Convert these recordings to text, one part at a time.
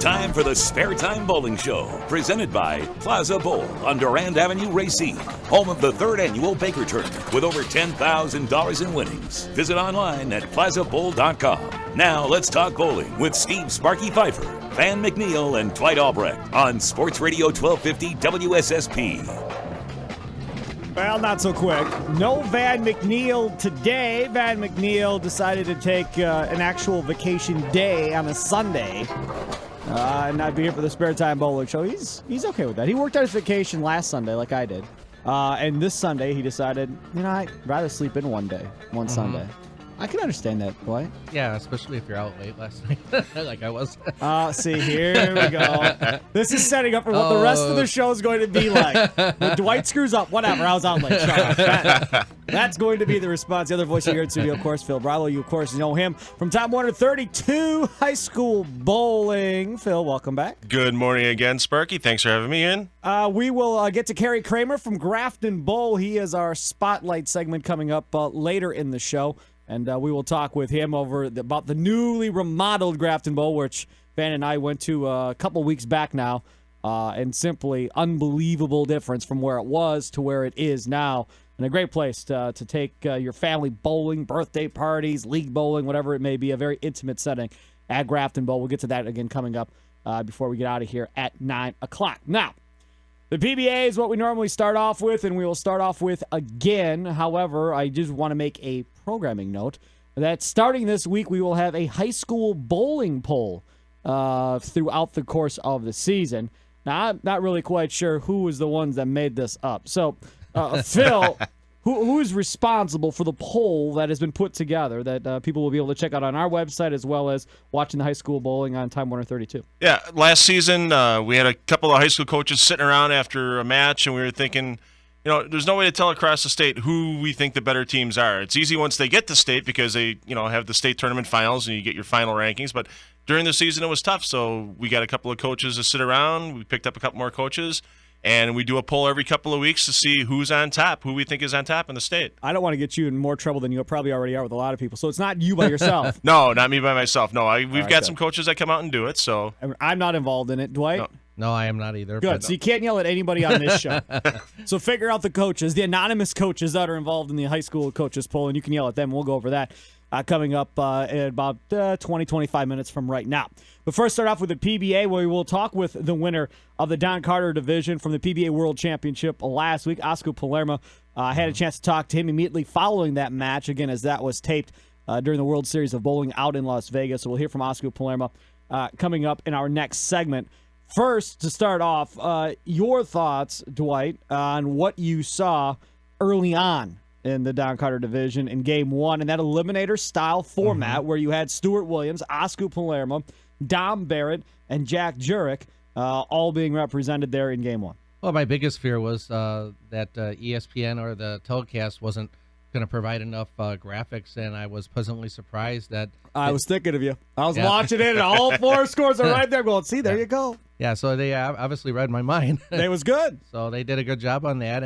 time for the Spare Time Bowling Show, presented by Plaza Bowl on Durand Avenue, Racine, home of the 3rd annual Baker Tournament with over $10,000 in winnings. Visit online at plazabowl.com. Now let's talk bowling with Steve Sparky Pfeiffer, Van McNeil, and Dwight Albrecht on Sports Radio 1250 WSSP. Well, not so quick. No Van McNeil today. Van McNeil decided to take an actual vacation day on a Sunday and not be here for the Spare Time Bowling Show. He's okay with that. He worked on his vacation last Sunday like I did. And this Sunday he decided, I'd rather sleep in one Sunday. I can understand that, Dwight. Yeah, especially if you're out late last night, like I was. See, here we go. This is setting up for what the rest of the show is going to be like. When Dwight screws up, whatever, I was out late. Shut up. That's going to be the response. The other voice here in studio, of course, Phil Brilo. You, of course, know him from Time Warner 32 High School Bowling. Phil, welcome back. Good morning again, Sparky. Thanks for having me in. We will get to Kerry Kramer from Grafton Bowl. He is our spotlight segment coming up later in the show. And we will talk with him about the newly remodeled Grafton Bowl, which Van and I went to a couple weeks back now, and simply unbelievable difference from where it was to where it is now. And a great place to take your family bowling, birthday parties, league bowling, whatever it may be, a very intimate setting at Grafton Bowl. We'll get to that again coming up before we get out of here at 9 o'clock. Now, the PBA is what we normally start off with, and we will start off with again. However, I just want to make a programming note that starting this week, we will have a high school bowling poll throughout the course of the season. Now, I'm not really quite sure who was the ones that made this up. So, Phil, who's responsible for the poll that has been put together that people will be able to check out on our website as well as watching the high school bowling on Time Warner 32? Yeah, last season we had a couple of high school coaches sitting around after a match, and we were thinking, there's no way to tell across the state who we think the better teams are. It's easy once they get to state because they, have the state tournament finals and you get your final rankings. But during the season, it was tough. So we got a couple of coaches to sit around. We picked up a couple more coaches. And we do a poll every couple of weeks to see who's on top, who we think is on top in the state. I don't want to get you in more trouble than you probably already are with a lot of people. So it's not you by yourself. No, not me by myself. No, we've got some coaches that come out and do it. So I'm not involved in it. Dwight? No, I am not either. Good. So you can't yell at anybody on this show. So figure out the coaches, the anonymous coaches that are involved in the high school coaches poll, and you can yell at them. We'll go over that coming up in about 20, 25 minutes from right now. But first, start off with the PBA, where we will talk with the winner of the Don Carter division from the PBA World Championship last week, Oscar Palermo. I had a chance to talk to him immediately following that match, again, as that was taped during the World Series of Bowling out in Las Vegas. So we'll hear from Oscar Palermo coming up in our next segment. First, to start off, your thoughts, Dwight, on what you saw early on in the Don Carter division in Game 1 in that eliminator-style format where you had Stuart Williams, Oscar Palermo, Dom Barrett, and Jack Jurek all being represented there in Game 1. Well, my biggest fear was that ESPN or the telecast wasn't going to provide enough graphics, and I was pleasantly surprised that... I was thinking of you. I was watching it, and all four scores are right there going, see, there you go. Yeah, so they obviously read my mind. It was good. So they did a good job on that,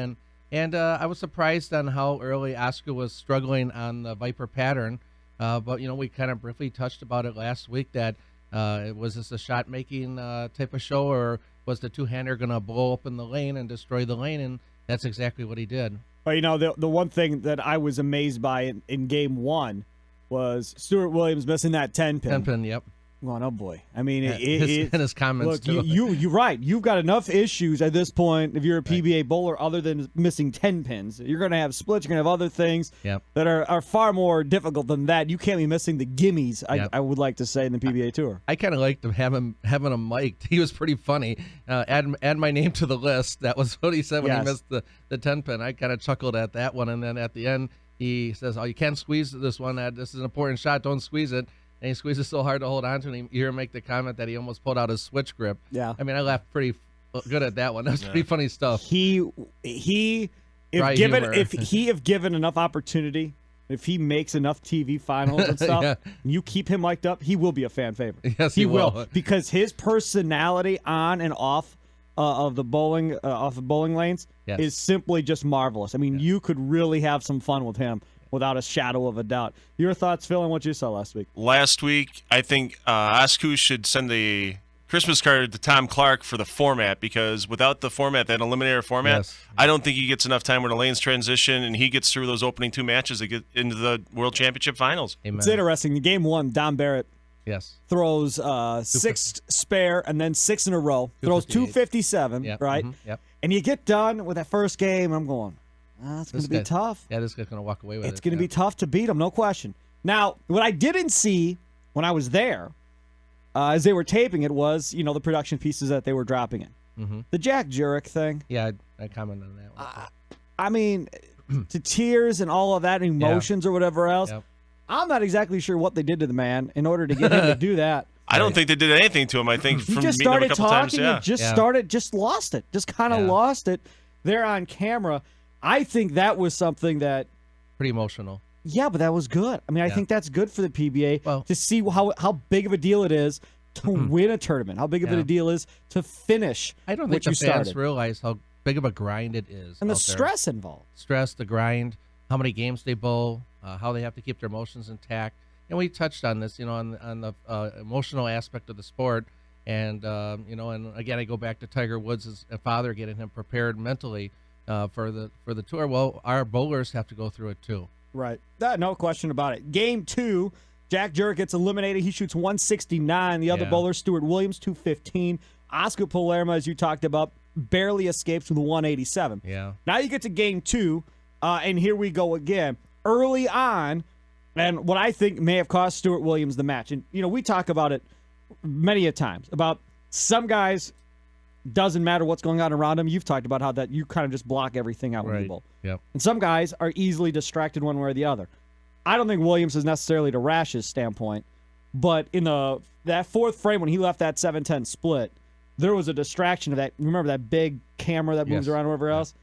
and I was surprised on how early Oscar was struggling on the Viper pattern, but, we kind of briefly touched about it last week that was this a shot-making type of show, or was the two-hander going to blow up in the lane and destroy the lane, and that's exactly what he did. Well, the one thing that I was amazed by in Game 1 was Stuart Williams missing that 10-pin. 10-pin, yep. Well, oh boy. I mean, his comments look, too. You're right. You've got enough issues at this point if you're a PBA bowler other than missing 10 pins. You're going to have splits. You're going to have other things that are far more difficult than that. You can't be missing the gimmies, I would like to say, in the PBA Tour. I kind of liked having him mic'd. He was pretty funny. Add my name to the list. That was what he said when he missed the 10 pin. I kind of chuckled at that one. And then at the end, he says, you can't squeeze this one. This is an important shot. Don't squeeze it. And he squeezes so hard to hold on to, and you hear him make the comment that he almost pulled out his switch grip. Yeah. I mean, I laughed pretty good at that one. That was pretty funny stuff. If he have given enough opportunity, if he makes enough TV finals and stuff, and you keep him mic'd up, he will be a fan favorite. Yes, he will. Because his personality on and off of the bowling lanes is simply just marvelous. I mean, you could really have some fun with him without a shadow of a doubt. Your thoughts, Phil, on what you saw last week? Last week, I think Asku should send a Christmas card to Tom Clark for the format, because without the format, that eliminator format, Yes. I don't think he gets enough time when the lanes transition and he gets through those opening 2 matches to get into the World Championship Finals. Amen. It's interesting. In game 1, Don Barrett Yes. throws 6 spare and then 6 in a row. Throws 257, Yep. right? Yep. And you get done with that first game, I'm going, it's going to be tough. Yeah, this guy's going to walk away with it. It's going to be tough to beat him, no question. Now, what I didn't see when I was there, as they were taping it, was, the production pieces that they were dropping in. Mm-hmm. The Jack Jurek thing. Yeah, I commented on that one. I mean, to tears and all of that, emotions or whatever else. Yep. I'm not exactly sure what they did to the man in order to get him to do that. I don't think they did anything to him. I think He from just meeting him a started couple talking times, and just lost it. Just kind of lost it there on camera. I think that was something that, Pretty emotional. yeah, but that was good. I mean, I think that's good for the PBA to see how big of a deal it is to win a tournament, how big of a deal is to finish I don't what think the you fans started. realize how big of a grind it is. And the out there. stress involved. Stress, the grind, how many games they bowl, how they have to keep their emotions intact. And we touched on this, on the emotional aspect of the sport. And, and again, I go back to Tiger Woods' father getting him prepared mentally for the tour. Well, our bowlers have to go through it too. Right. No question about it. Game 2, Jack Jurek gets eliminated. He shoots 169. The other bowler, Stuart Williams, 215. Oscar Palermo, as you talked about, barely escapes with 187. Yeah. Now you get to game 2, and here we go again. Early on, and what I think may have cost Stuart Williams the match. And, we talk about it many a times, about some guys, doesn't matter what's going on around them. You've talked about how that you kind of just block everything out when you bowl. Yep. And some guys are easily distracted one way or the other. I don't think Williams is necessarily to Rash's standpoint, but in that fourth frame when he left that 7-10 split, there was a distraction of that. Remember that big camera that moves around wherever else?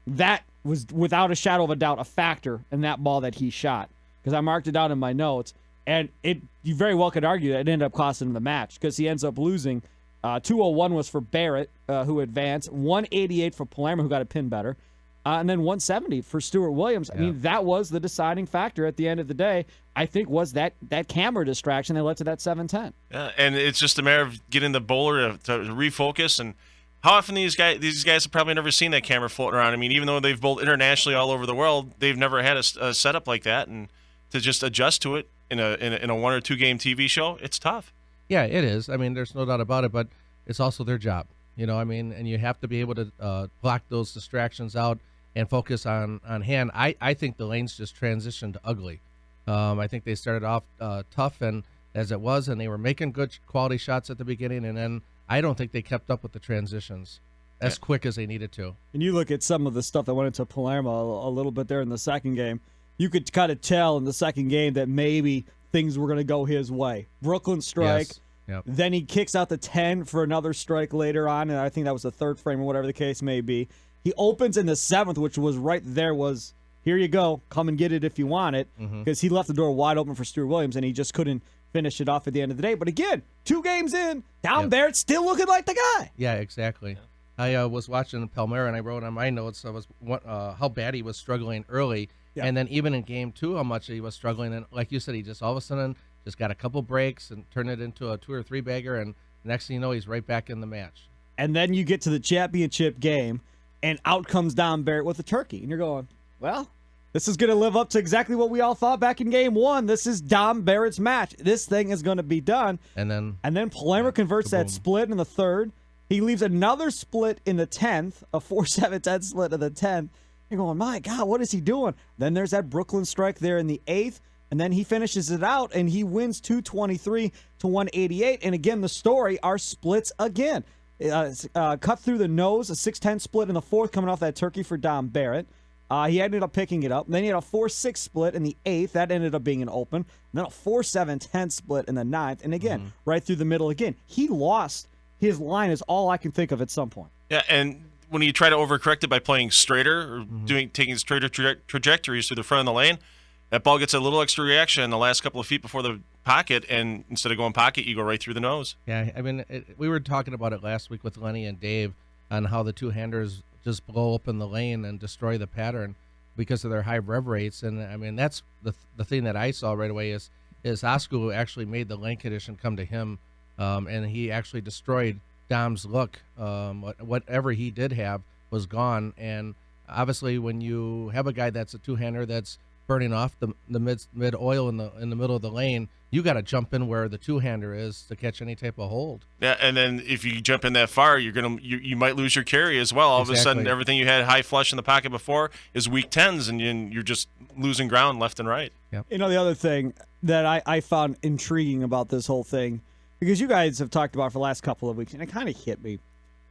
That was, without a shadow of a doubt, a factor in that ball that he shot, because I marked it down in my notes, and you very well could argue that it ended up costing him the match, because he ends up losing. 201 was for Barrett, who advanced. 188 for Palermo, who got a pin better. And then 170 for Stuart Williams. I mean, that was the deciding factor at the end of the day, I think, was that camera distraction that led to that 7-10. Yeah, and it's just a matter of getting the bowler to refocus. And how often these guys have probably never seen that camera floating around. I mean, even though they've bowled internationally all over the world, they've never had a setup like that. And to just adjust to it in a 1 or 2 game TV show, it's tough. Yeah, it is. I mean, there's no doubt about it, but it's also their job. And you have to be able to block those distractions out and focus on hand. I think the lanes just transitioned ugly. I think they started off tough and as it was, and they were making good quality shots at the beginning, and then I don't think they kept up with the transitions as quick as they needed to. And you look at some of the stuff that went into Palermo a little bit there in the second game. You could kind of tell in the second game that maybe things were going to go his way. Brooklyn strike. Yes. Yep. Then he kicks out the 10 for another strike later on, and I think that was the third frame or whatever the case may be. He opens in the 7th, which was right there, was, here you go, come and get it if you want it, because he left the door wide open for Stuart Williams, and he just couldn't finish it off at the end of the day. But again, 2 games in, Don Barrett still looking like the guy. Yeah, exactly. I was watching Palmera, and I wrote on my notes how bad he was struggling early, and then even in game 2, how much he was struggling. And like you said, he just all of a sudden just got a couple breaks and turned it into a 2 or 3 bagger, and next thing you know, he's right back in the match. And then you get to the championship game, and out comes Don Barrett with a turkey. And you're going, well, this is going to live up to exactly what we all thought back in game 1. This is Don Barrett's match. This thing is going to be done. And then Palermo converts that split in the 3rd. He leaves another split in the 10th, a 4-7-10 split in the 10th. You're going, my God, what is he doing? Then there's that Brooklyn strike there in the 8th. And then he finishes it out, and he wins 223 to 188. And again, the story are splits again. Cut through the nose, a 6-10 split in the 4th coming off that turkey for Don Barrett. He ended up picking it up. Then he had a 4-6 split in the 8th. That ended up being an open. And then a 4-7-10 split in the 9th. And again, right through the middle again. He lost his line is all I can think of at some point. Yeah, and when you try to overcorrect it by playing straighter or taking straighter trajectories through the front of the lane, that ball gets a little extra reaction in the last couple of feet before the pocket, and instead of going pocket, you go right through the nose. Yeah, I mean, we were talking about it last week with Lenny and Dave on how the two-handers just blow open the lane and destroy the pattern because of their high rev rates. And, I mean, that's the thing that I saw right away is Oscar actually made the lane condition come to him and he actually destroyed Dom's look. Whatever he did have was gone, and obviously when you have a guy that's a two-hander that's burning off the mid oil in the middle of the lane, you got to jump in where the two-hander is to catch any type of hold. Yeah, and then if you jump in that far, you might lose your carry as well. All of a sudden, everything you had high flush in the pocket before is weak tens, and you're just losing ground left and right. Yep. You know, the other thing that I found intriguing about this whole thing, because you guys have talked about it for the last couple of weeks, and it kind of hit me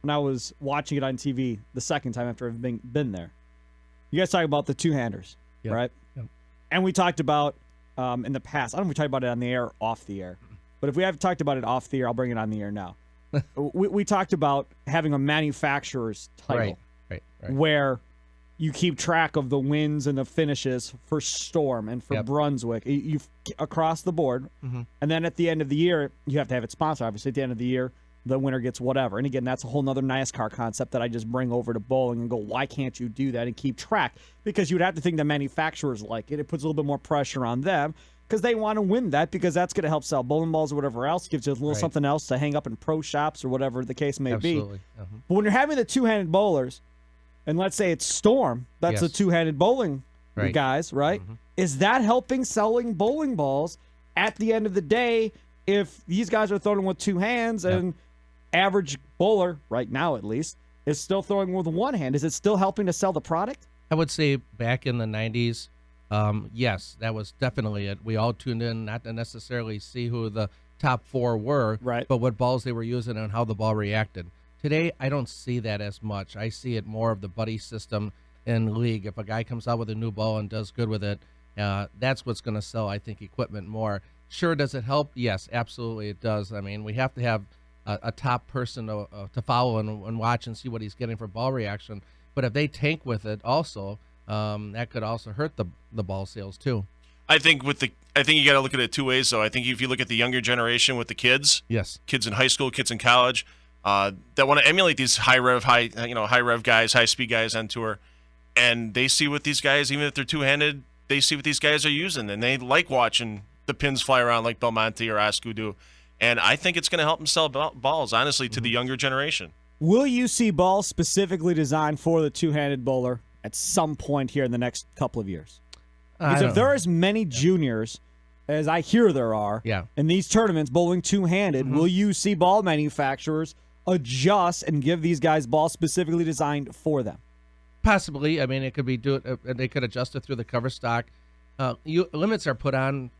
when I was watching it on TV the second time after I've been there. You guys talk about the two-handers, Yep. right? Yep. And we talked about in the past, I don't know if we talked about it on the air or off the air, but if we have talked about it off the air, I'll bring it on the air now. we talked about having a manufacturer's title Right. where you keep track of the wins and the finishes for Storm and for Brunswick. You've across the board. Mm-hmm. And then at the end of the year, you have to have it sponsored. Obviously, at the end of the year, the winner gets whatever. And again, that's a whole nother NASCAR concept that I just bring over to bowling and go, why can't you do that and keep track? Because you'd have to think the manufacturers like it. It puts a little bit more pressure on them because they want to win that, because that's going to help sell bowling balls or whatever else. Gives you a little something else to hang up in pro shops or whatever the case may Absolutely. be. But when you're having the two-handed bowlers, and let's say it's Storm, that's a two-handed bowling guys, right? Mm-hmm. Is that helping selling bowling balls at the end of the day if these guys are throwing with two hands and average bowler, right now at least, is still throwing with one hand? Is it still helping to sell the product? I would say back in the 90s, yes, that was definitely it. We all tuned in not to necessarily see who the top four were, but what balls they were using and how the ball reacted. Today, I don't see that as much. I see it more of the buddy system in league. If a guy comes out with a new ball and does good with it, that's what's going to sell, I think, equipment more. Sure, does it help? Yes, absolutely it does. I mean, we have to have a top person to follow and watch and see what he's getting for ball reaction. But if they tank with it also, that could also hurt the ball sales too. I think you got to look at it two ways, though. I think if you look at the younger generation with the kids, kids in high school, kids in college, that want to emulate these high rev guys, high speed guys on tour, and they see what these guys, even if they're two-handed, they see what these guys are using, and they like watching the pins fly around like Belmonte or Askew do. And I think it's going to help them sell balls, honestly, to the younger generation. Will you see balls specifically designed for the two-handed bowler at some point here in the next couple of years? Because if there are as many juniors as I hear there are in these tournaments bowling two-handed, will you see ball manufacturers adjust and give these guys balls specifically designed for them? Possibly. I mean, it could be they could adjust it through the cover stock. Limits are put on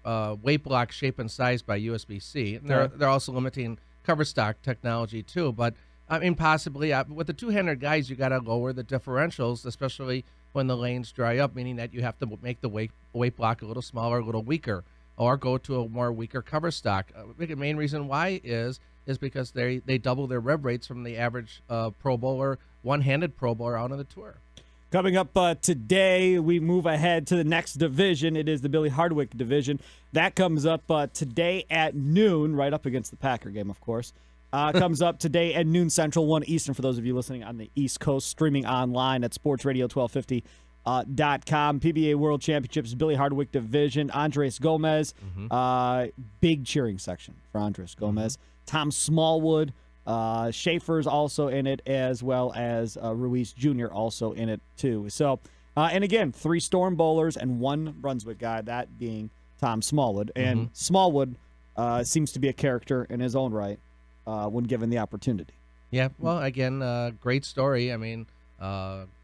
weight block, shape, and size by USBC. And they're also limiting cover stock technology too. But I mean, possibly with the two-handed guys, you got to lower the differentials, especially when the lanes dry up, meaning that you have to make the weight block a little smaller, a little weaker, or go to a more weaker cover stock. The main reason why is because they double their rev rates from the average pro bowler, one-handed pro bowler out on the tour. Coming up today, we move ahead to the next division. It is the Billy Hardwick division. That comes up today at noon, right up against the Packer game, of course. Comes up today at noon Central, 1 Eastern, for those of you listening on the East Coast, streaming online at sportsradio1250.com. PBA World Championships, Billy Hardwick division. Andres Gomez, big cheering section for Andres Gomez. Tom Smallwood, Schaefer's also in it, as well as Ruiz Jr. also in it too. So, and again, 3 Storm bowlers and 1 Brunswick guy, that being Tom Smallwood. And Smallwood seems to be a character in his own right when given the opportunity. Yeah, well, again, great story. I mean,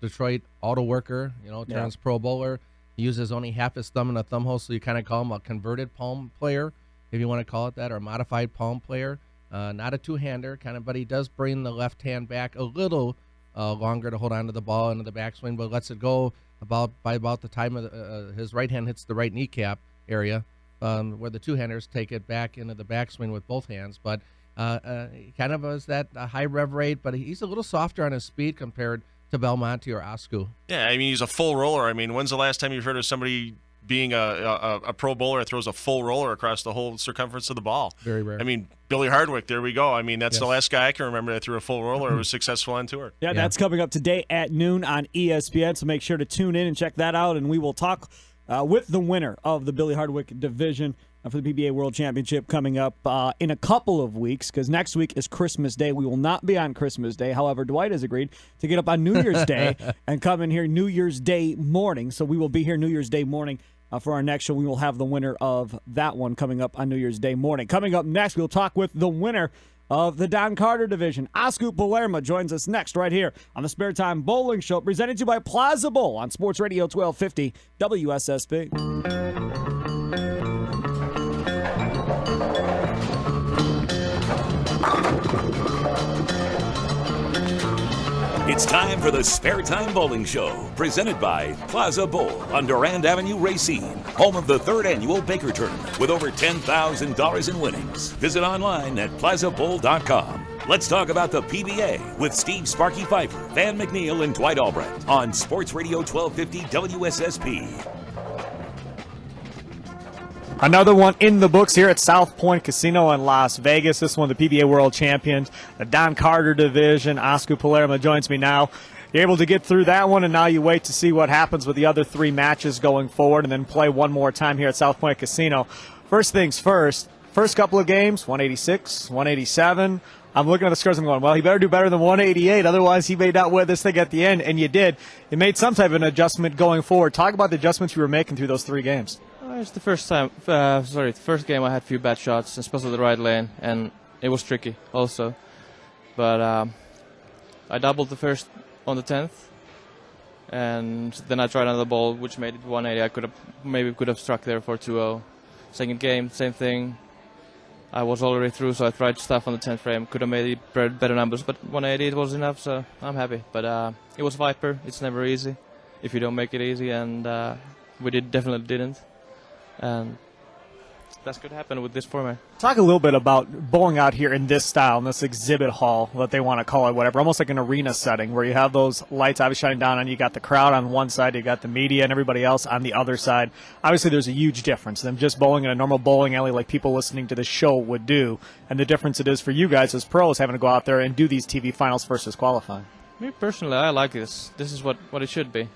Detroit auto worker, turns pro bowler. He uses only half his thumb in a thumb hole, so you kind of call him a converted palm player, if you want to call it that, or a modified palm player. Not a two-hander, but he does bring the left hand back a little longer to hold on to the ball into the backswing, but lets it go by about the time of his right hand hits the right kneecap area, where the two-handers take it back into the backswing with both hands. But he kind of has that high rev rate, but he's a little softer on his speed compared to Belmonte or Askew. Yeah, I mean, he's a full roller. I mean, when's the last time you've heard of somebody being a pro bowler that throws a full roller across the whole circumference of the ball? Very rare. I mean, Billy Hardwick, there we go. I mean, that's the last guy I can remember that threw a full roller and was successful on tour. Yeah, that's coming up today at noon on ESPN, so make sure to tune in and check that out, and we will talk with the winner of the Billy Hardwick division for the PBA World Championship coming up in a couple of weeks, because next week is Christmas Day. We will not be on Christmas Day. However, Dwight has agreed to get up on New Year's Day and come in here New Year's Day morning. So we will be here New Year's Day morning for our next show. We will have the winner of that one coming up on New Year's Day morning. Coming up next, we'll talk with the winner of the Don Carter division. Oscar Palermo joins us next right here on the Spare Time Bowling Show, presented to you by Plaza Bowl on Sports Radio 1250 WSSP. It's time for the Spare Time Bowling Show, presented by Plaza Bowl on Durand Avenue, Racine, home of the 3rd Annual Baker Tournament with over $10,000 in winnings. Visit online at plazabowl.com. Let's talk about the PBA with Steve Sparky Pfeiffer, Van McNeil, and Dwight Albrecht on Sports Radio 1250 WSSP. Another one in the books here at South Point Casino in Las Vegas. This one, the PBA World Champions, the Don Carter division. Oscar Palermo joins me now. You're able to get through that one, and now you wait to see what happens with the other 3 matches going forward and then play one more time here at South Point Casino. First things first couple of games, 186, 187. I'm looking at the scores. I'm going, well, he better do better than 188. Otherwise, he may not win this thing at the end. And you did. You made some type of an adjustment going forward. Talk about the adjustments you were making through those 3 games. It's the first time. The first game I had a few bad shots, especially the right lane, and it was tricky also. But I doubled the first on the 10th, and then I tried another ball, which made it 180. I could have struck there for 2-0. Second game, same thing. I was already through, so I tried stuff on the 10th frame. Could have made it better numbers, but 180 it was enough, so I'm happy. But it was Viper. It's never easy if you don't make it easy, and we definitely didn't. And that's going to happen with this format. Talk a little bit about bowling out here in this style, in this exhibit hall, what they want to call it, whatever, almost like an arena setting where you have those lights obviously shining down on you. You got the crowd on one side, you got the media and everybody else on the other side. Obviously, there's a huge difference than just bowling in a normal bowling alley like people listening to this show would do, and the difference it is for you guys as pros having to go out there and do these TV finals versus qualifying. Me personally, I like this. This is what it should be,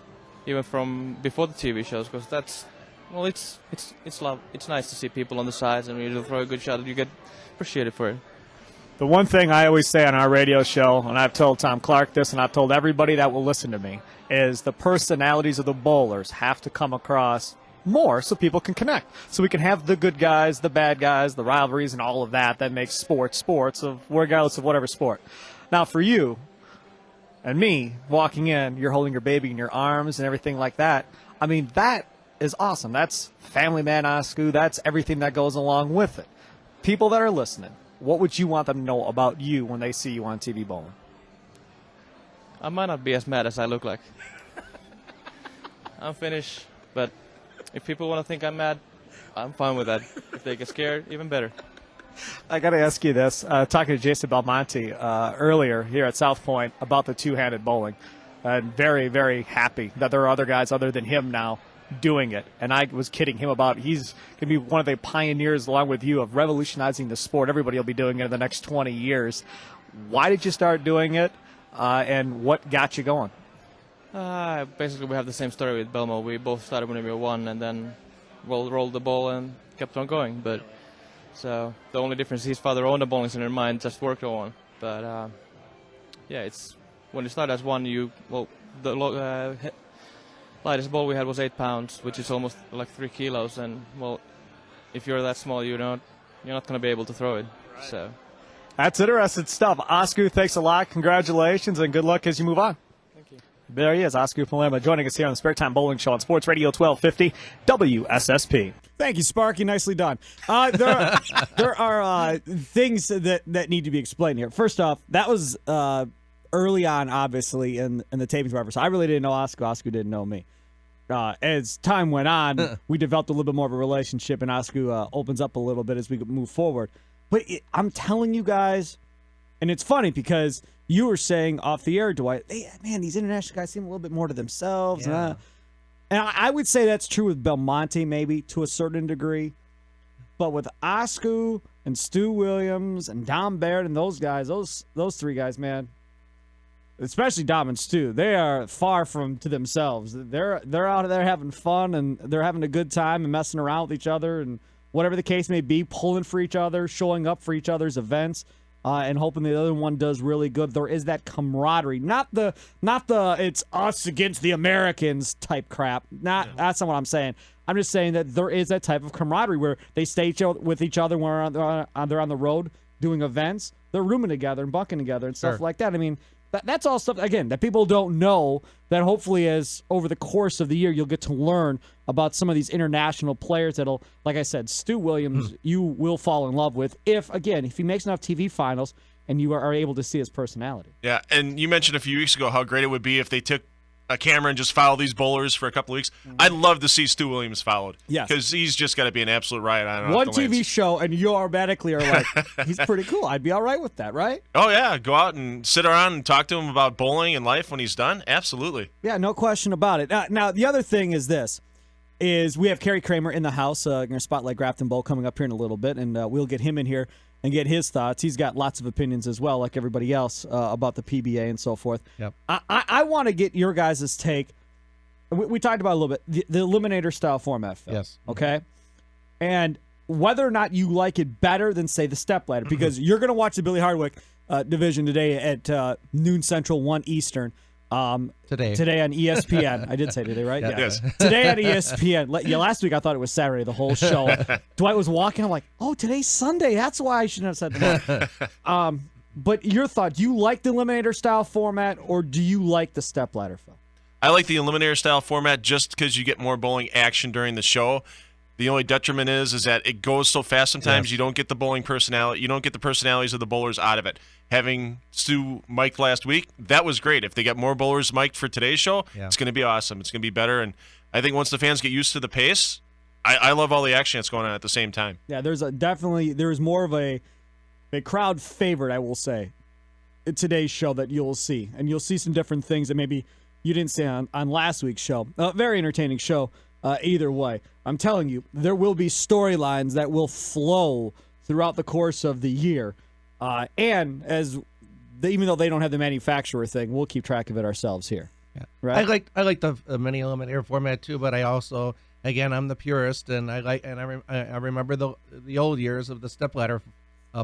even from before the TV shows, because that's. Well, it's love. It's nice to see people on the sides, and when you throw a good shot, you get appreciated for it. The one thing I always say on our radio show, and I've told Tom Clark this, and I've told everybody that will listen to me, is the personalities of the bowlers have to come across more so people can connect. So we can have the good guys, the bad guys, the rivalries, and all of that makes sports, regardless of whatever sport. Now, for you and me, walking in, you're holding your baby in your arms and everything like that. I mean, that is awesome. That's family man Oscar. That's everything that goes along with it. People that are listening, what would you want them to know about you when they see you on TV bowling? I might not be as mad as I look like. I'm finished, but if people want to think I'm mad, I'm fine with that. If they get scared, even better. I got to ask you this. Talking to Jason Belmonte earlier here at South Point about the two-handed bowling. Very, very happy that there are other guys other than him now doing it. And I was kidding him about he's going to be one of the pioneers along with you of revolutionizing the sport. Everybody will be doing it in the next 20 years. Why did you start doing it, and what got you going? Basically, we have the same story with Belmo. We both started when we were 1 and then rolled the ball and kept on going. But so the only difference is his father owned a bowling center, mine just worked on one. But yeah, it's when you start as 1, the lightest ball we had was 8 pounds, which is almost like 3 kilos. And well, if you're that small, you're not going to be able to throw it. Right. So that's interesting stuff. Oscar, thanks a lot. Congratulations and good luck as you move on. Thank you. There he is, Oscar Palermo, joining us here on the Spare Time Bowling Show on Sports Radio 1250 WSSP. Thank you, Sparky. Nicely done. There are things that need to be explained here. First off, that was early on, obviously, in the tapings, whatever. So I really didn't know Oscar. Oscar didn't know me. As time went on, we developed a little bit more of a relationship, and Oscar opens up a little bit as we move forward. But I'm telling you guys, and it's funny because you were saying off the air, Dwight, hey, man, these international guys seem a little bit more to themselves. Yeah. And I would say that's true with Belmonte, maybe, to a certain degree. But with Oscar and Stu Williams and Dom Baird and those guys, those 3 guys, man, especially Dom and Stu, they are far from to themselves. They're out there having fun, and they're having a good time and messing around with each other and whatever the case may be, pulling for each other, showing up for each other's events, and hoping the other one does really good. There is that camaraderie, not the it's us against the Americans type crap. That's not what I'm saying. I'm just saying that there is that type of camaraderie where they stay with each other when they're on the road doing events. They're rooming together and bunking together and stuff like that. I mean, that's all stuff, again, that people don't know, that hopefully as over the course of the year you'll get to learn about some of these international players that'll, like I said, Stu Williams, you will fall in love with if he makes enough TV finals and you are able to see his personality. Yeah, and you mentioned a few weeks ago how great it would be if they took a camera and just follow these bowlers for a couple of weeks. I'd love to see Stu Williams followed. Yes. Because he's just got to be an absolute riot on one TV show, and you automatically are like, he's pretty cool. I'd be all right with that, right? Oh, yeah. Go out and sit around and talk to him about bowling and life when he's done. Absolutely. Yeah, no question about it. Now the other thing is this. We have Kerry Kramer in the house, going to spotlight Grafton Bowl coming up here in a little bit, and we'll get him in here and get his thoughts. He's got lots of opinions as well, like everybody else, about the PBA and so forth. Yep. I want to get your guys' take. We talked about it a little bit, the eliminator style format, Phil. Yes. Okay? And whether or not you like it better than, say, the stepladder, because you're going to watch the Billy Hardwick division today at noon Central, 1 Eastern. Today on ESPN. I did say today, right? Yeah. Yes. Today on ESPN. Last week I thought it was Saturday, the whole show. Dwight was walking. I'm like, oh, today's Sunday. That's why I shouldn't have said that. But your thought, do you like the eliminator style format or do you like the stepladder, Phil? I like the eliminator style format just because you get more bowling action during the show. The only detriment is that it goes so fast sometimes. Yes. You don't get the bowling personality. You don't get the personalities of the bowlers out of it. Having Stu mic'd last week, that was great. If they get more bowlers mic'd for today's show, it's going to be awesome. It's going to be better. And I think once the fans get used to the pace, I love all the action that's going on at the same time. Yeah, there's more of a crowd favorite, I will say, in today's show that you'll see. And you'll see some different things that maybe you didn't see on last week's show. Very entertaining show either way. I'm telling you, there will be storylines that will flow throughout the course of the year. And even though they don't have the manufacturer thing, we'll keep track of it ourselves here. Yeah. Right? I like the mini eliminator format too, but I also, again, I'm the purist, and I remember the old years of the stepladder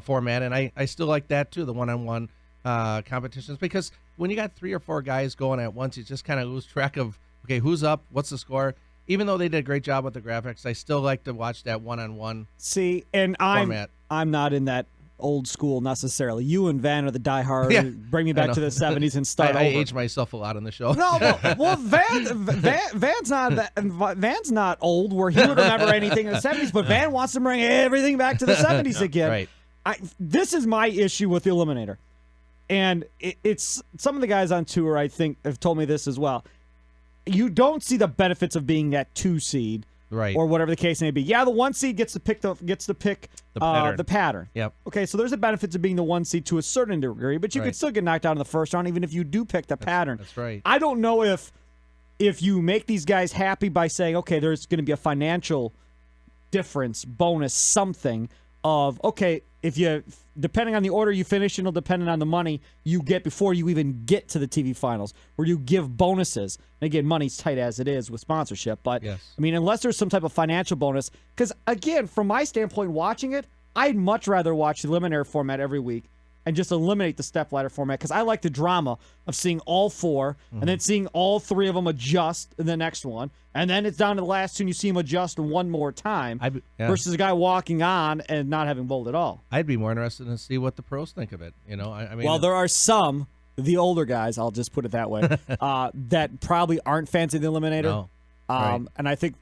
format, and I still like that too, the one-on-one competitions, because when you got 3 or 4 guys going at once, you just kind of lose track of, okay, who's up, what's the score. Even though they did a great job with the graphics, I still like to watch that one-on-one format. I'm not in that old school necessarily. You and Van are the diehard. Bring me back to the 70s and start over. I age myself a lot on the show. No, well, Van's not old where he would remember anything in the 70s, but Van wants to bring everything back to the 70s again. Right. This is my issue with the eliminator. And it's some of the guys on tour, I think, have told me this as well. You don't see the benefits of being that 2 seed, right, or whatever the case may be. Yeah, the 1 seed gets to pick the pattern. Yep. Okay, so there's the benefits of being the 1 seed to a certain degree, but you could still get knocked out in the first round, even if you do pick the pattern. That's right. I don't know if you make these guys happy by saying, okay, there's going to be a financial difference, bonus, something of, okay, if you, depending on the order you finish, it'll depend on the money you get before you even get to the TV finals, where you give bonuses. And again, money's tight as it is with sponsorship, but yes. I mean, unless there's some type of financial bonus, because again, from my standpoint, watching it, I'd much rather watch the eliminator format every week and just eliminate the stepladder format, because I like the drama of seeing all 4 and then seeing all 3 of them adjust in the next one, and then it's down to the last 2 and you see them adjust one more time versus a guy walking on and not having bowled at all. I'd be more interested to see what the pros think of it. You know, I mean, well, there are some, the older guys, I'll just put it that way, that probably aren't fans of the eliminator. No. Right. And I think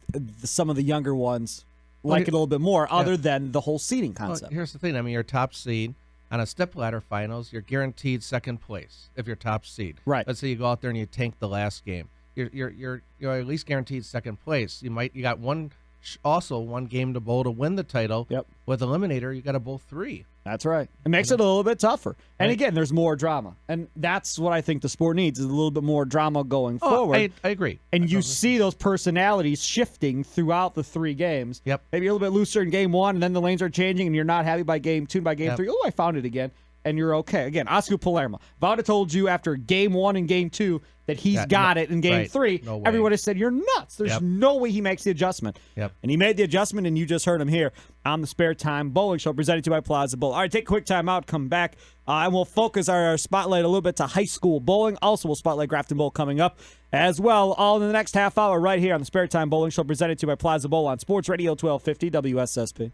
some of the younger ones like it a little bit more, other than the whole seeding concept. Well, here's the thing. I mean, your top seed on a stepladder finals, you're guaranteed second place if you're top seed. Right. Let's say you go out there and you tank the last game. You're at least guaranteed second place. You got one game to bowl to win the title. Yep. With eliminator, you got to bowl 3. That's right. It makes it a little bit tougher. And again, there's more drama. And that's what I think the sport needs, is a little bit more drama going forward. I agree. And you see those personalities shifting throughout the 3 games. Yep. Maybe a little bit looser in game 1, and then the lanes are changing, and you're not happy by game 2, by game 3. Oh, I found it again. and you're okay. Again, Oscar Palermo. If I would have told you after game 1 and game 2 that he's got it in game 3, No way. everyone would have said, you're nuts. There's no way he makes the adjustment. Yep. And he made the adjustment, and you just heard him here on the Spare Time Bowling Show, presented to you by Plaza Bowl. All right, take a quick time out, come back, and we'll focus our spotlight a little bit to high school bowling. Also, we'll spotlight Grafton Bowl coming up as well, all in the next half hour right here on the Spare Time Bowling Show, presented to you by Plaza Bowl on Sports Radio 1250 WSSP.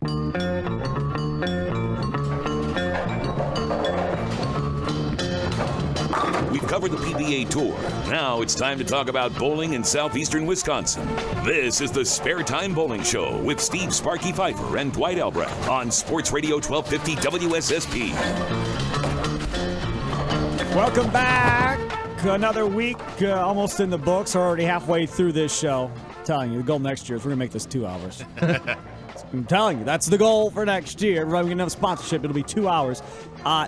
We've covered the PBA Tour. Now it's time to talk about bowling in southeastern Wisconsin. This is the Spare Time Bowling Show with Steve Sparky Pfeiffer and Dwight Albrecht on Sports Radio 1250 WSSP. Welcome back. Another week almost in the books. We're already halfway through this show. I'm telling you, the goal next year is we're going to make this 2 hours. I'm telling you, that's the goal for next year. Everybody can have sponsorship. It'll be 2 hours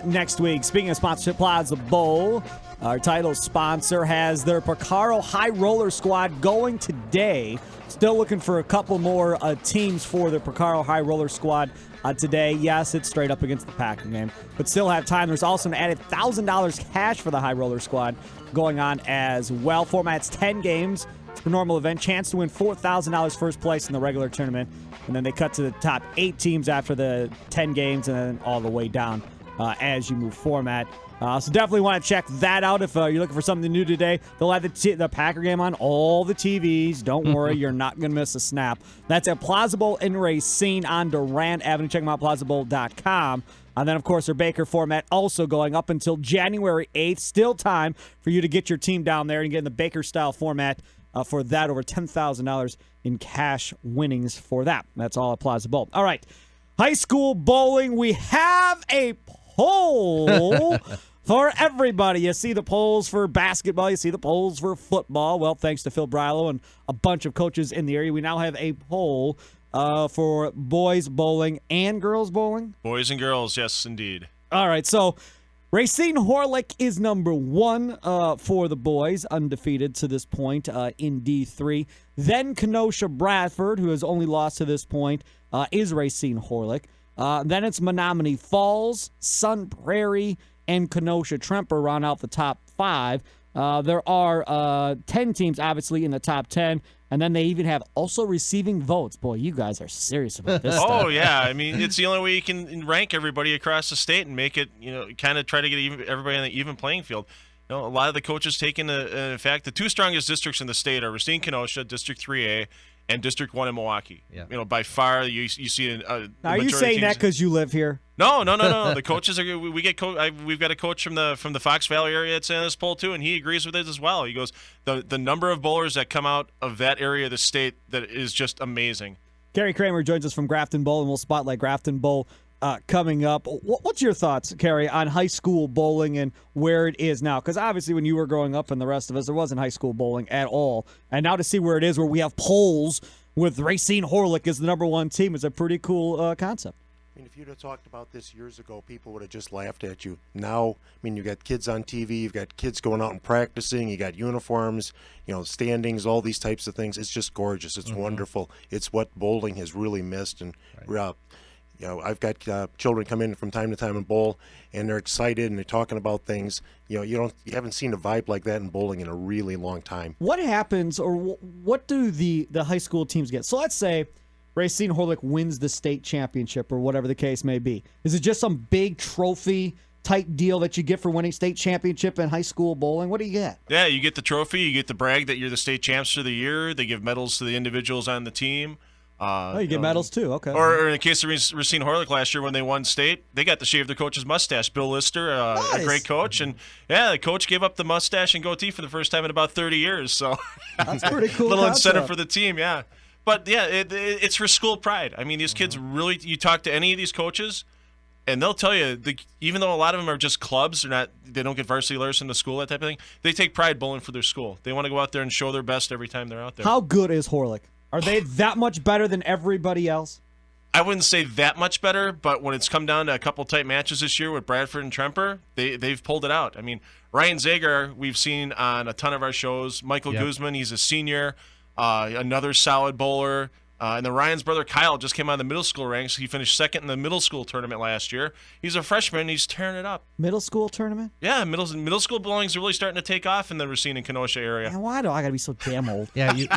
next week. Speaking of sponsorship, Plaza Bowl, our title sponsor, has their Picaro High Roller Squad going today. Still looking for a couple more teams for the Picaro High Roller Squad today. Yes, it's straight up against the Packer game, but still have time. There's also an added $1,000 cash for the High Roller Squad going on as well. Format's 10 games. It's a normal event. Chance to win $4,000 first place in the regular tournament. And then they cut to the top 8 teams after the 10 games and then all the way down as you move format. So definitely want to check that out if you're looking for something new today. They'll have the Packer game on all the TVs. Don't worry, you're not going to miss a snap. That's at Plaza Bowl in Racine on Durand Avenue. Check them out, plazabowl.com. And then, of course, their Baker format also going up until January 8th. Still time for you to get your team down there and get in the Baker-style format for that. Over $10,000 in cash winnings for that. That's all at Plaza Bowl. All right, high school bowling. We have a poll for everybody. You see the polls for basketball. You see the polls for football. Well, thanks to Phil Brylow and a bunch of coaches in the area, we now have a poll for boys bowling and girls bowling. Boys and girls, yes, indeed. All right, so Racine Horlick is number 1 for the boys, undefeated to this point in D3. Then Kenosha Bradford, who has only lost to this point, is Racine Horlick. Then it's Menominee Falls, Sun Prairie, and Kenosha Tremper round out the top 5. There are 10 teams, obviously, in the top 10. And then they even have also receiving votes. Boy, you guys are serious about this stuff. Oh, yeah. I mean, it's the only way you can rank everybody across the state and make it, kind of try to get everybody on the even playing field. A lot of the coaches taking, in fact, the 2 strongest districts in the state are Racine, Kenosha, District 3A, and District 1 in Milwaukee. Yeah. By far, you see a are you saying that because you live here? No. The coaches are. We get. We've got a coach from the Fox Valley area that's in this poll too, and he agrees with it as well. He goes, the number of bowlers that come out of that area of the state that is just amazing. Kerry Kramer joins us from Grafton Bowl, and we'll spotlight Grafton Bowl coming up. What's your thoughts, Kerry, on high school bowling and where it is now? Because obviously when you were growing up and the rest of us, there wasn't high school bowling at all. And now to see where it is, where we have polls with Racine Horlick as the number 1 team, is a pretty cool concept. I mean, if you'd have talked about this years ago, people would have just laughed at you. Now, I mean, you got kids on TV, you've got kids going out and practicing, you got uniforms, standings, all these types of things. It's just gorgeous. It's wonderful. It's what bowling has really missed. And I've got children come in from time to time and bowl, and they're excited and they're talking about things. You haven't seen a vibe like that in bowling in a really long time. What happens, or what do the high school teams get? So let's say Racine Horlick wins the state championship or whatever the case may be. Is it just some big trophy type deal that you get for winning state championship in high school bowling? What do you get? Yeah, you get the trophy. You get the brag that you're the state champs for the year. They give medals to the individuals on the team. You get medals too, okay. Or in the case of Racine Horlick last year when they won state, they got to shave their coach's mustache. Bill Lister, nice. A great coach. And, yeah, the coach gave up the mustache and goatee for the first time in about 30 years. So that's pretty cool. Little incentive for the team, yeah. But, yeah, it's for school pride. I mean, these kids really – you talk to any of these coaches, and they'll tell you, even though a lot of them are just clubs, they don't get varsity letters into school, that type of thing, they take pride bowling for their school. They want to go out there and show their best every time they're out there. How good is Horlick? Are they that much better than everybody else? I wouldn't say that much better, but when it's come down to a couple tight matches this year with Bradford and Tremper, they've pulled it out. I mean, Ryan Zager, we've seen on a ton of our shows. Michael Guzman, he's a senior, another solid bowler. And then Ryan's brother Kyle just came out of the middle school ranks. He finished second in the middle school tournament last year. He's a freshman. He's tearing it up. Middle school tournament? Yeah, middle school bowling's really starting to take off in the Racine and Kenosha area. Man, why do I got to be so damn old? Yeah, you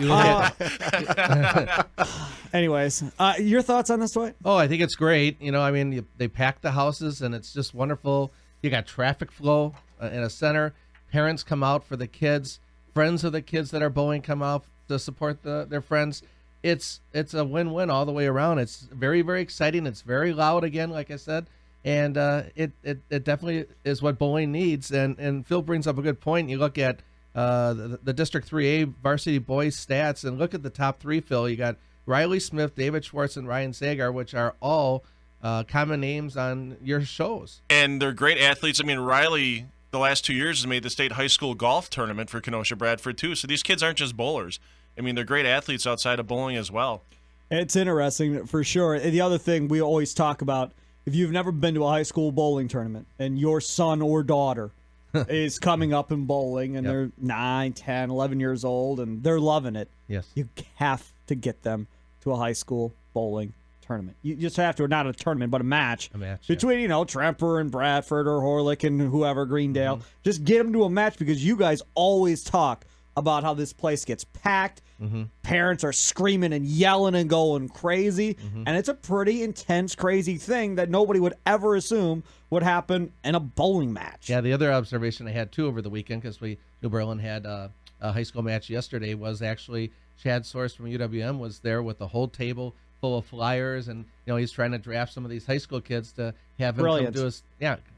Anyways, your thoughts on this, Dwight? Oh, I think it's great. I mean, they pack the houses, and it's just wonderful. You got traffic flow in a center. Parents come out for the kids. Friends of the kids that are bowling come out to support their friends. It's a win-win all the way around. It's very, very exciting. It's very loud again, like I said, and it definitely is what bowling needs. And Phil brings up a good point. You look at the District 3A varsity boys stats, and look at the top three, Phil. You got Riley Smith, David Schwartz, and Ryan Sagar, which are all common names on your shows. And they're great athletes. I mean, Riley, the last 2 years, has made the state high school golf tournament for Kenosha Bradford, too. So these kids aren't just bowlers. I mean, they're great athletes outside of bowling as well. It's interesting, for sure. And the other thing we always talk about, if you've never been to a high school bowling tournament and your son or daughter is coming up in bowling and they're 9, 10, 11 years old and they're loving it, yes, you have to get them to a high school bowling tournament. You just have to, not a tournament, but a match. Between, Tremper and Bradford or Horlick and whoever, Greendale. Mm-hmm. Just get them to a match because you guys always talk about how this place gets packed. Mm-hmm. Parents are screaming and yelling and going crazy. Mm-hmm. And it's a pretty intense, crazy thing that nobody would ever assume would happen in a bowling match. Yeah, the other observation I had, too, over the weekend, because New Berlin had a high school match yesterday, was actually Chad Source from UWM was there with the whole table full of flyers, and he's trying to draft some of these high school kids to have him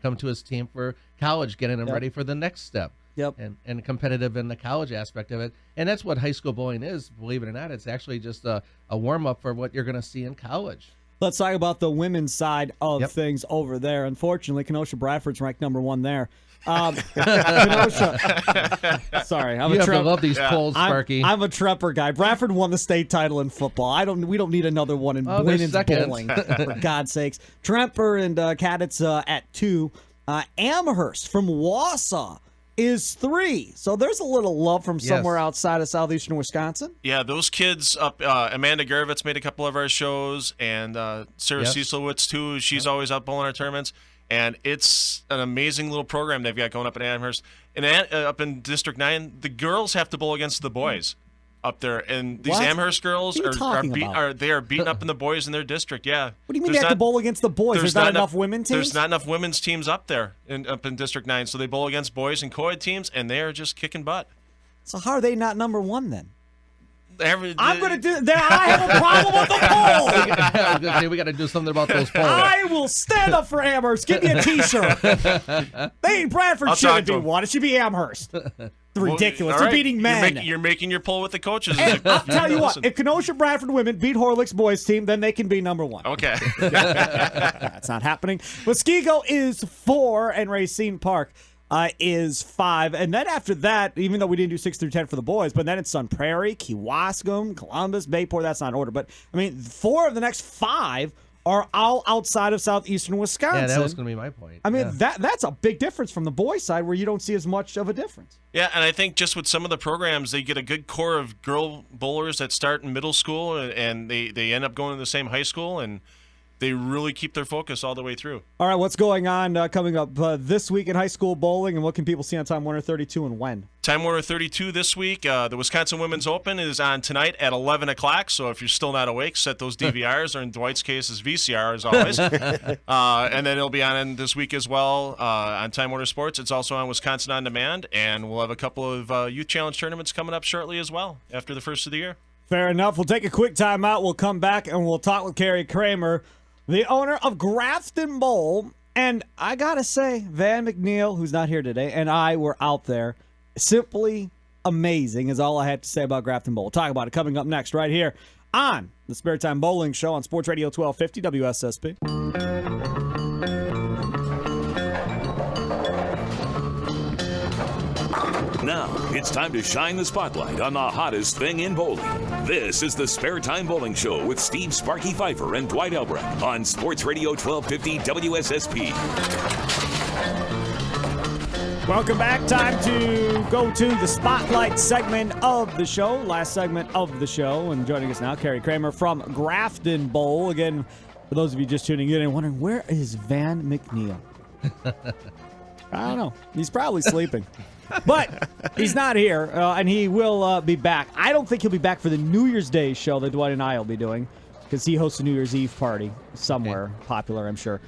come to his team for college, getting them ready for the next step. Yep. And competitive in the college aspect of it. And that's what high school bowling is, believe it or not. It's actually just a warm-up for what you're going to see in college. Let's talk about the women's side of things over there. Unfortunately, Kenosha Bradford's ranked number 1 there. Kenosha, sorry, I love these polls, Sparky. I'm a Tremper guy. Bradford won the state title in football. We don't need another one in women's bowling, for God's sakes. Tremper and Cadets at 2. Amherst from Wausau is 3. So there's a little love from somewhere outside of southeastern Wisconsin. Yeah, those kids up. Amanda Garvitz made a couple of our shows, and Sarah Cecilwitz too. She's always out bowling our tournaments, and it's an amazing little program they've got going up in Amherst. And up in District 9, the girls have to bowl against the boys up there, and these Amherst girls are beating up in the boys in their district. Yeah. What do you mean they have to bowl against the boys? There's not enough women teams? There's not enough women's teams up there up in District 9, so they bowl against boys and co-ed teams, and they are just kicking butt. So how are they not number 1 then? I'm going to do that. I have a problem with the poll. I was going to say, we got to do something about those polls. I will stand up for Amherst. Give me a T-shirt. Bradford shouldn't be 1. It should be Amherst. Ridiculous. They're beating men. You're making your poll with the coaches. I'll tell you what. If Kenosha Bradford women beat Horlick's boys team, then they can be number 1. Okay. That's not happening. Muskego is 4, and Racine Park is 5. And then after that, even though we didn't do 6 through 10 for the boys, but then it's Sun Prairie, Kewaskum, Columbus, Bayport. That's not in order. But, 4 of the next 5 are all outside of southeastern Wisconsin. Yeah, that was going to be my point. That's a big difference from the boys' side where you don't see as much of a difference. Yeah, and I think just with some of the programs, they get a good core of girl bowlers that start in middle school, and they end up going to the same high school, and they really keep their focus all the way through. All right, what's going on coming up this week in high school bowling, and what can people see on Time Warner 32 and when? Time Warner 32 this week. The Wisconsin Women's Open is on tonight at 11 o'clock, so if you're still not awake, set those DVRs, or in Dwight's case, is VCR as always. And then it'll be on this week as well on Time Warner Sports. It's also on Wisconsin On Demand, and we'll have a couple of Youth Challenge tournaments coming up shortly as well after the first of the year. Fair enough. We'll take a quick time out. We'll come back, and we'll talk with Carrie Kramer, the owner of Grafton Bowl. And I got to say, Van McNeil, who's not here today, and I were out there. Simply amazing is all I had to say about Grafton Bowl. We'll talk about it coming up next right here on the Spare Time Bowling Show on Sports Radio 1250 WSSP. Now, it's time to shine the spotlight on the hottest thing in bowling. This is the Spare Time Bowling Show with Steve Sparky Pfeiffer and Dwight Elbrecht on Sports Radio 1250 WSSP. Welcome back. Time to go to the Spotlight segment of the show. Last segment of the show. And joining us now, Kerry Kramer from Grafton Bowl. Again, for those of you just tuning in and wondering, where is Van McNeil? I don't know. He's probably sleeping. But he's not here, and he will be back. I don't think he'll be back for the New Year's Day show that Dwight and I will be doing, because he hosts a New Year's Eve party somewhere, popular, I'm sure.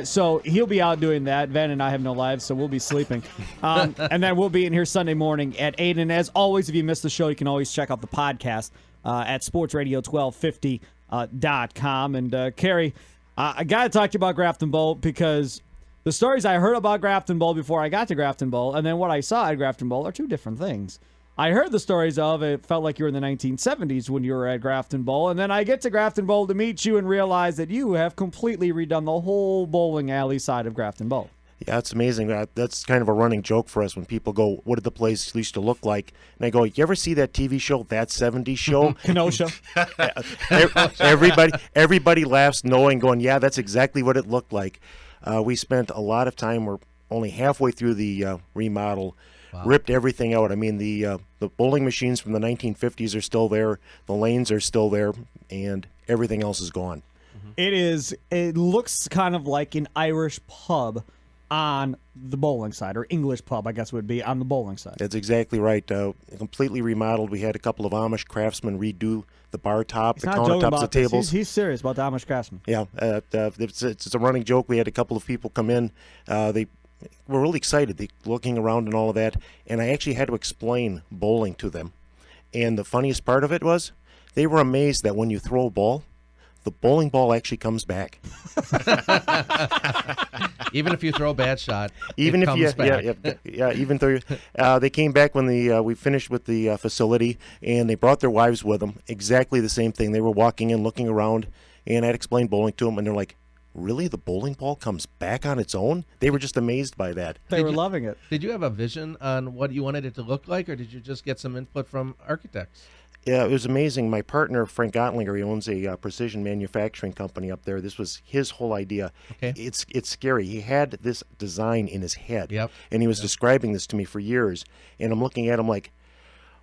So he'll be out doing that. Van and I have no lives, so we'll be sleeping. And then we'll be in here Sunday morning at 8. And as always, if you missed the show, you can always check out the podcast at sportsradio1250.com. And Kerry, I got to talk to you about Grafton Bowl, because the stories I heard about Grafton Bowl before I got to Grafton Bowl and then what I saw at Grafton Bowl are two different things. I heard the stories of it felt like you were in the 1970s when you were at Grafton Bowl, and then I get to Grafton Bowl to meet you and realize that you have completely redone the whole bowling alley side of Grafton Bowl. Yeah, it's amazing. That's kind of a running joke for us when people go, what did the place used to look like? And I go, you ever see that TV show, That 70s Show? Kenosha. Everybody laughs knowing, going, yeah, that's exactly what it looked like. We spent a lot of time, we're only halfway through the remodel, ripped everything out. I mean, the bowling machines from the 1950s are still there, the lanes are still there, and everything else is gone. It looks kind of like an Irish pub on the bowling side, or English pub, I guess would be, on the bowling side. That's exactly right. Completely remodeled. We had a couple of Amish craftsmen redo the bar top, the countertops, the tables. He's serious about the Amish craftsmen. Yeah, it's a running joke. We had a couple of people come in. They were really excited, looking around and all of that, and I actually had to explain bowling to them. And the funniest part of it was they were amazed that when you throw a ball, the bowling ball actually comes back. Even if you throw a bad shot, even it if comes back. Even though they came back when we finished with the facility, and they brought their wives with them. Exactly the same thing. They were walking in, looking around, and I'd explained bowling to them, and they're like, "Really, the bowling ball comes back on its own?" They were just amazed by that. They were loving it. Did you have a vision on what you wanted it to look like, or did you just get some input from architects? Yeah, it was amazing. My partner, Frank Ottlinger, he owns a precision manufacturing company up there. This was his whole idea. Okay. It's scary. He had this design in his head, Yep. and he was describing this to me for years. And I'm looking at him like,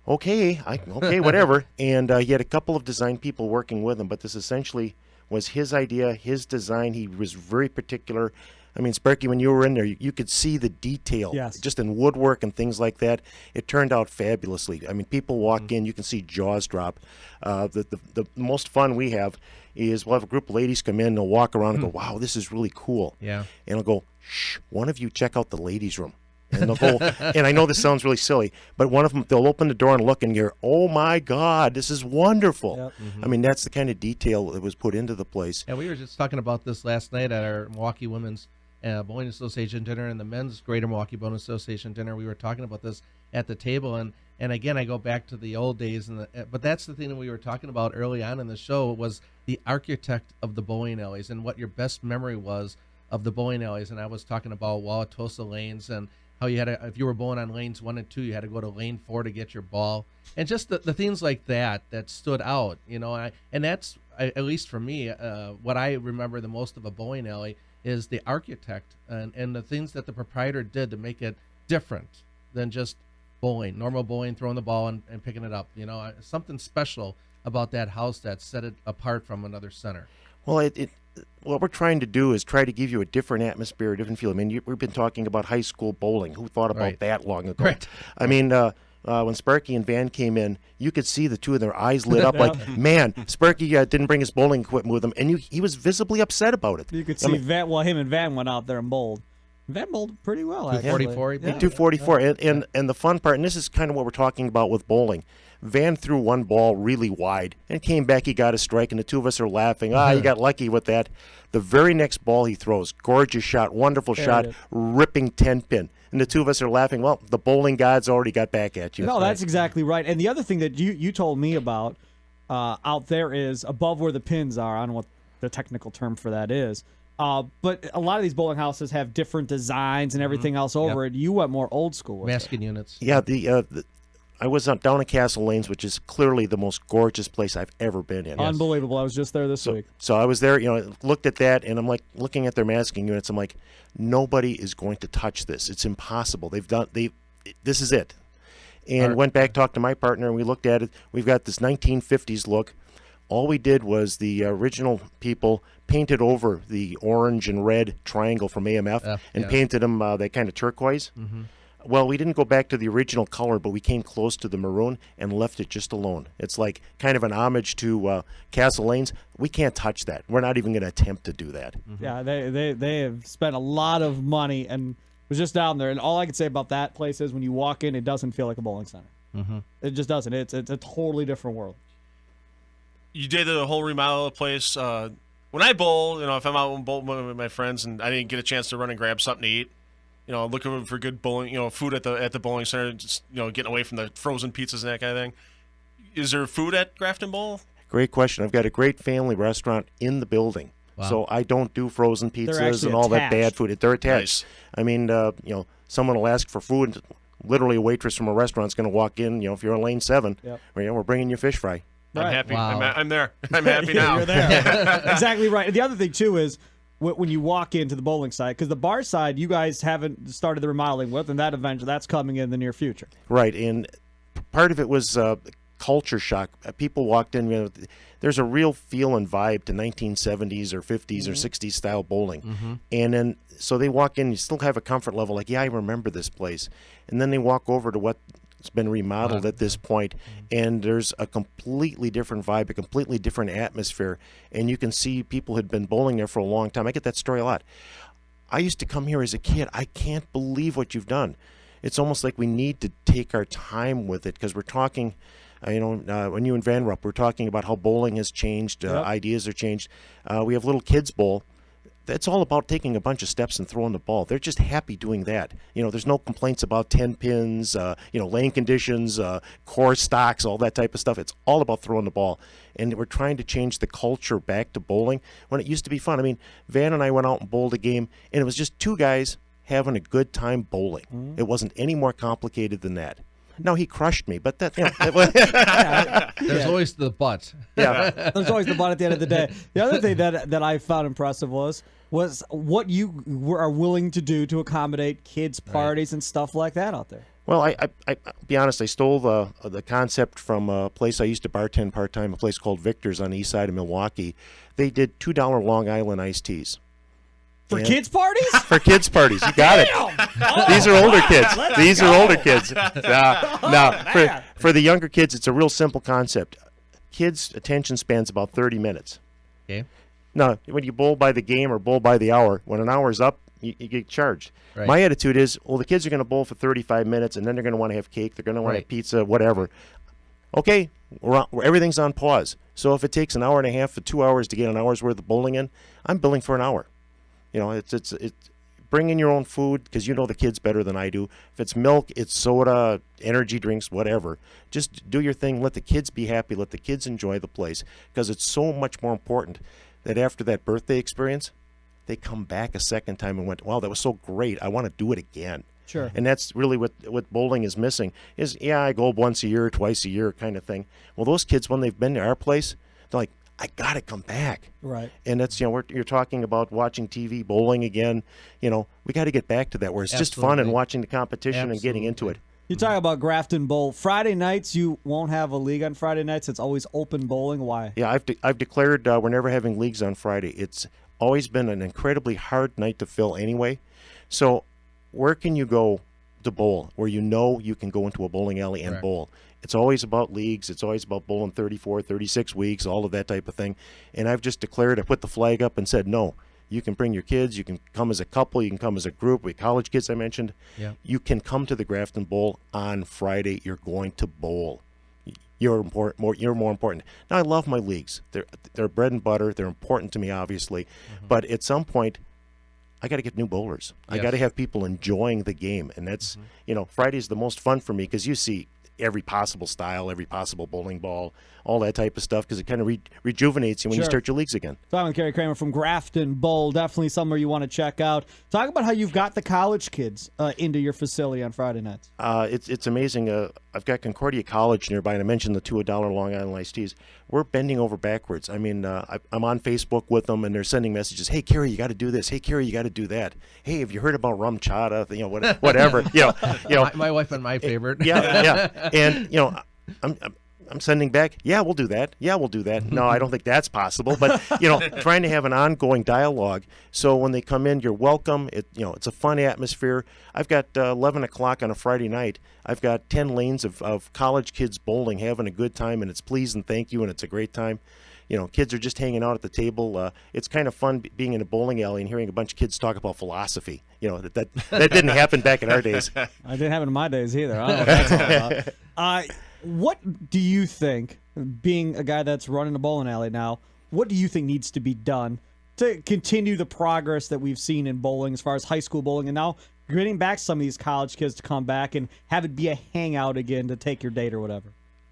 okay, whatever. And he had a couple of design people working with him, but this essentially was his idea, his design. He was very particular. I mean, Sparky, when you were in there, you could see the detail, just in woodwork and things like that. It turned out fabulously. I mean, people walk in, you can see jaws drop. The most fun we have is we'll have a group of ladies come in, and they'll walk around and go, wow, this is really cool. Yeah. And I'll go, shh, one of you check out the ladies' room. And they'll go, and I know this sounds really silly, but one of them, they'll open the door and look and you're, oh my God, this is wonderful. Yep. I mean, that's the kind of detail that was put into the place. Yeah, we were just talking about this last night at our Milwaukee Women's Bowling Association dinner and the Men's Greater Milwaukee Bowling Association dinner. We were talking about this at the table, and again, I go back to the old days, but that's the thing that we were talking about early on in the show was the architect of the bowling alleys and what your best memory was of the bowling alleys. And I was talking about Wauwatosa lanes and how you had to, if you were bowling on lanes 1 and 2, you had to go to lane 4 to get your ball, and just the things like that stood out, you know. And that's at least for me, what I remember the most of a bowling alley is the architect and the things that the proprietor did to make it different than just bowling, normal bowling, throwing the ball and picking it up. You know, something special about that house that set it apart from another center. Well, what we're trying to do is try to give you a different atmosphere, a different feel. I mean, we've been talking about high school bowling. Who thought about that long ago? Right. I mean, when Sparky and Van came in, you could see the two of their eyes lit up like, man, Sparky didn't bring his bowling equipment with him, and he was visibly upset about it. You could see Van, him and Van went out there and bowled. Van bowled pretty well, actually. 244. Yeah. 244. And the fun part, and this is kind of what we're talking about with bowling, Van threw one ball really wide and came back, he got a strike, and the two of us are laughing. You got lucky with that. The very next ball he throws, gorgeous shot, wonderful shot, ripping 10-pin. And the two of us are laughing. Well, the bowling gods already got back at you. No, that's exactly right. And the other thing that you told me about out there is above where the pins are. I don't know what the technical term for that is. But a lot of these bowling houses have different designs and everything else over it. You went more old school with masking units. Yeah, I was down at Castle Lanes, which is clearly the most gorgeous place I've ever been in. Unbelievable. I was just there this week. So I was there, looked at that, and I'm like looking at their masking units. I'm like, nobody is going to touch this. It's impossible. This is it. And went back, talked to my partner, and we looked at it. We've got this 1950s look. All we did was the original people painted over the orange and red triangle from AMF and painted them that kind of turquoise. Mm-hmm. Well, we didn't go back to the original color, but we came close to the maroon and left it just alone. It's like kind of an homage to Castle Lanes. We can't touch that. We're not even going to attempt to do that. Mm-hmm. Yeah, they have spent a lot of money and was just down there. And all I can say about that place is when you walk in, it doesn't feel like a bowling center. Mm-hmm. It just doesn't. It's a totally different world. You did the whole remodel of the place. When I bowl, if I'm out bowling with my friends and I didn't get a chance to run and grab something to eat, looking for good bowling, food at the bowling center, just getting away from the frozen pizzas and that kind of thing. Is there food at Grafton Bowl? Great question. I've got a great family restaurant in the building, so I don't do frozen pizzas and all that bad food. They're attached. Nice. I mean, someone will ask for food. And literally, a waitress from a restaurant's going to walk in. If you're on lane 7, we're bringing you fish fry. I'm right. happy. Wow. I'm there. I'm happy now. You're there. Exactly right. The other thing, too, is when you walk into the bowling side, because the bar side you guys haven't started the remodeling with, and that's coming in the near future. Right, and part of it was culture shock. People walked in, there's a real feel and vibe to 1970s or 50s or 60s style bowling. And then, so they walk in, you still have a comfort level, like, I remember this place. And then they walk over to what's been remodeled at this point, and there's a completely different vibe, a completely different atmosphere, and you can see people had been bowling there for a long time. I get that story a lot. I used to come here as a kid. I can't believe what you've done. It's almost like we need to take our time with it, because we're talking, when you and Van were up, we're talking about how bowling has changed, ideas are changed. We have little kids bowl. It's all about taking a bunch of steps and throwing the ball. They're just happy doing that. There's no complaints about 10 pins, lane conditions, course stocks, all that type of stuff. It's all about throwing the ball. And we're trying to change the culture back to bowling when it used to be fun. I mean, Van and I went out and bowled a game, and it was just two guys having a good time bowling. It wasn't any more complicated than that. No, he crushed me, but that. There's always the but. Yeah, there's always the but at the end of the day. The other thing that I found impressive was what you are willing to do to accommodate kids' parties and stuff like that out there. Well, I be honest, I stole the concept from a place I used to bartend part-time, a place called Victor's on the east side of Milwaukee. They did $2 Long Island iced teas. For kids' parties? For kids' parties. You got it. Oh, these are older kids. These are older kids. For the younger kids, it's a real simple concept. Kids' attention span's about 30 minutes. Okay. Now, when you bowl by the game or bowl by the hour, when an hour's up, you get charged. Right. My attitude is, the kids are going to bowl for 35 minutes, and then they're going to want to have cake. They're going to want to have pizza, whatever. Okay, everything's on pause. So if it takes an hour and a half to 2 hours to get an hour's worth of bowling in, I'm billing for an hour. It's bring in your own food, because the kids better than I do. If it's milk, it's soda, energy drinks, whatever. Just do your thing. Let the kids be happy. Let the kids enjoy the place, because it's so much more important that after that birthday experience, they come back a second time and went, wow, that was so great. I want to do it again. Sure. And that's really what bowling is missing is, I go once a year, twice a year kind of thing. Well, those kids, when they've been to our place, they're like, I got to come back. Right. And that's, you're talking about watching TV, bowling again. We got to get back to that where it's just fun and watching the competition and getting into it. You talk about Grafton Bowl. Friday nights, you won't have a league on Friday nights. It's always open bowling. Why? Yeah, I've declared we're never having leagues on Friday. It's always been an incredibly hard night to fill anyway. So where can you go to bowl where you can go into a bowling alley and bowl? It's always about leagues. It's always about bowling 34, 36 weeks, all of that type of thing. And I've just declared, I put the flag up and said, no, you can bring your kids. You can come as a couple. You can come as a group. We college kids I mentioned. Yeah. You can come to the Grafton Bowl on Friday. You're going to bowl. You're more important. Now, I love my leagues. They're bread and butter. They're important to me, obviously. But at some point, I got to get new bowlers. I got to have people enjoying the game. And that's, Friday's the most fun for me because you see every possible style, every possible bowling ball, all that type of stuff, because it kind of rejuvenates you when you start your leagues again. Talking with Kerry Kramer from Grafton Bowl, definitely somewhere you want to check out. Talk about how you've got the college kids into your facility on Friday nights. It's amazing. I've got Concordia College nearby, and I mentioned the $2 Long Island iced teas. We're bending over backwards. I mean, I'm on Facebook with them, and they're sending messages. Hey, Kerry, you got to do this. Hey, Kerry, you got to do that. Hey, have you heard about rum chata? Whatever. My wife and my favorite. Yeah. And I'm sending back, yeah, we'll do that. Yeah, we'll do that. No, I don't think that's possible. But, trying to have an ongoing dialogue. So when they come in, you're welcome. It's a fun atmosphere. I've got 11 o'clock on a Friday night. I've got 10 lanes of college kids bowling, having a good time, and it's please and thank you, and it's a great time. Kids are just hanging out at the table. It's kind of fun being in a bowling alley and hearing a bunch of kids talk about philosophy. That didn't happen back in our days. It didn't happen in my days either. I don't know what that's all about. What do you think, being a guy that's running a bowling alley now, what do you think needs to be done to continue the progress that we've seen in bowling as far as high school bowling, and now getting back some of these college kids to come back and have it be a hangout again to take your date or whatever?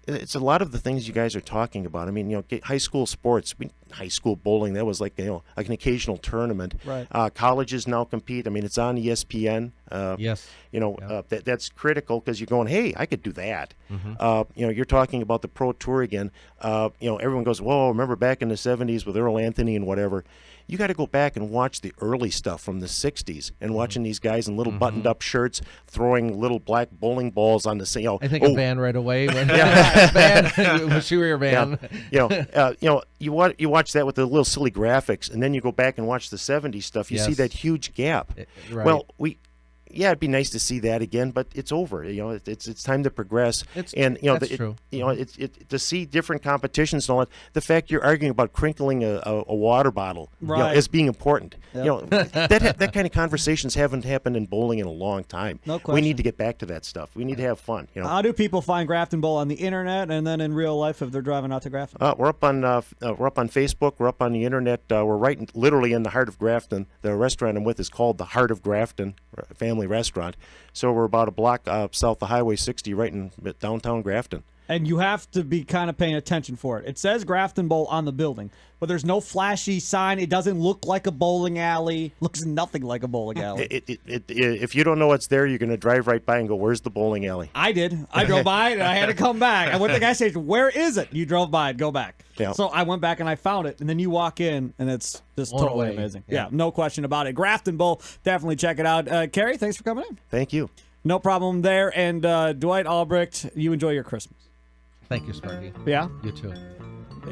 It's a lot of the things you guys are talking about. I mean, high school sports, high school bowling, that was like, like an occasional tournament. Right. Colleges now compete. I mean, it's on ESPN. Yes. That's critical because you're going, hey, I could do that. Mm-hmm. You're talking about the Pro Tour again. Everyone goes, whoa, remember back in the 70s with Earl Anthony and whatever. You got to go back and watch the early stuff from the 60s and watching these guys in little buttoned-up shirts throwing little black bowling balls on the I think of Van right away. Van, she were your Van. You watch that with the little silly graphics, and then you go back and watch the 70s stuff. You see that huge gap. Right. Well, it'd be nice to see that again, but it's over. It's time to progress. That's true. To see different competitions and all that. The fact you're arguing about crinkling a water bottle as being important. Yep. That kind of conversations haven't happened in bowling in a long time. No question. We need to get back to that stuff. We need to have fun. How do people find Grafton Bowl on the internet and then in real life if they're driving out to Grafton? We're up on Facebook. We're up on the internet. We're literally in the heart of Grafton. The restaurant I'm with is called the Heart of Grafton Family Restaurant. So we're about a block south of Highway 60, right in downtown Grafton. And you have to be kind of paying attention for it. It says Grafton Bowl on the building, but there's no flashy sign. It doesn't look like a bowling alley. Looks nothing like a bowling alley. If you don't know what's there, you're going to drive right by and go, where's the bowling alley? I did. I drove by it, and I had to come back. I went to the gas station. Where is it? You drove by it. Go back. Yeah. So I went back, and I found it. And then you walk in, and it's just totally amazing. Yeah, no question about it. Grafton Bowl, definitely check it out. Kerry, thanks for coming in. Thank you. No problem there. And Dwight Albrecht, you enjoy your Christmas. Thank you, Sparky. Yeah? You too.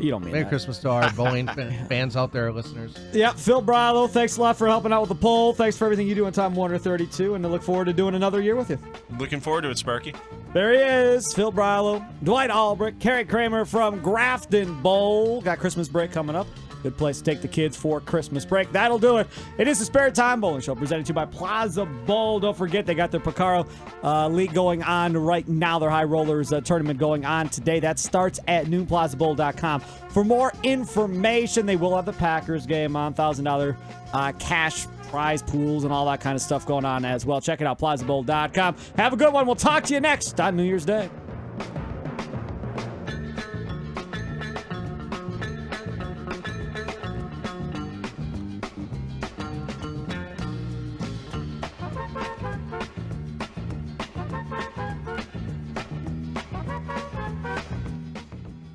You don't mean Merry that. Christmas to our bowling fans out there, listeners. Yeah, Phil Brilo, thanks a lot for helping out with the poll. Thanks for everything you do on Time Warner 32, and I look forward to doing another year with you. Looking forward to it, Sparky. There he is, Phil Brilo, Dwight Albrecht, Kerry Kramer from Grafton Bowl. Got Christmas break coming up. Good place to take the kids for Christmas break. That'll do it. It is the Spare Time Bowling Show presented to you by Plaza Bowl. Don't forget, they got their Picaro League going on right now. Their High Rollers tournament going on today. That starts at noonplazabowl.com. For more information, they will have the Packers game on, $1,000 cash prize pools and all that kind of stuff going on as well. Check it out, plazabowl.com. Have a good one. We'll talk to you next on New Year's Day.